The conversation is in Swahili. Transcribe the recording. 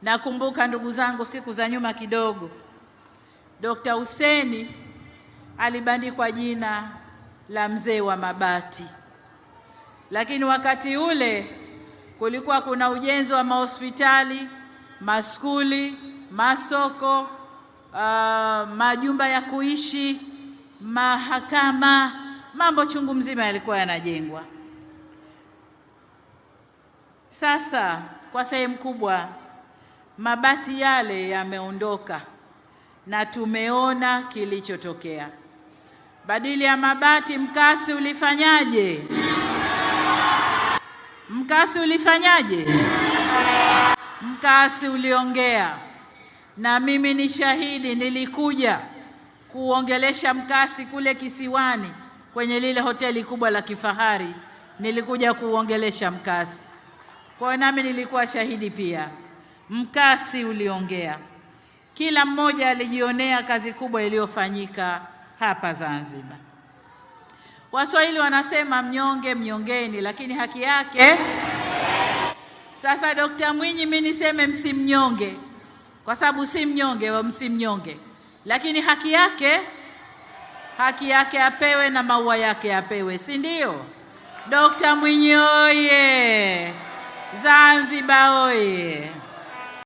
Nakumbuka ndugu zangu, siku za nyuma kidogo, Dr. Hussein alibandikwa jina la mzee wa mabati, lakini wakati ule kulikuwa kuna ujenzi wa mahospitali, maskuli, masoko, majumba ya kuishi, mahakama, mambo chungu mzima yalikuwa yanajengwa. Sasa kwa sehemu kubwa mabati yale yameondoka na tumeona kilichotokea. Badili ya mabati, mkasi ulifanyaje? Mkasi ulifanyaje? Mkasi uliongea. Na mimi ni shahidi, nilikuja kuongelesha mkasi kule kisiwani kwenye lile hoteli kubwa la kifahari, nilikuja kuongelesha mkasi. Kwa nami nilikuwa shahidi pia. Mkasi uliongea. Kila mmoja alijionea kazi kubwa iliyofanyika hapa Zanzibar. Waswahili wanasema mnyonge mnyongeni, lakini haki yake. Sasa Dr. Mwinyi, mimi niseme msimnyonge, kwa sababu si mnyonge, wa msimnyonge, lakini haki yake apewe na maua yake apewe, si ndio? Dr. Mwinyi oye! Zanzibar oye!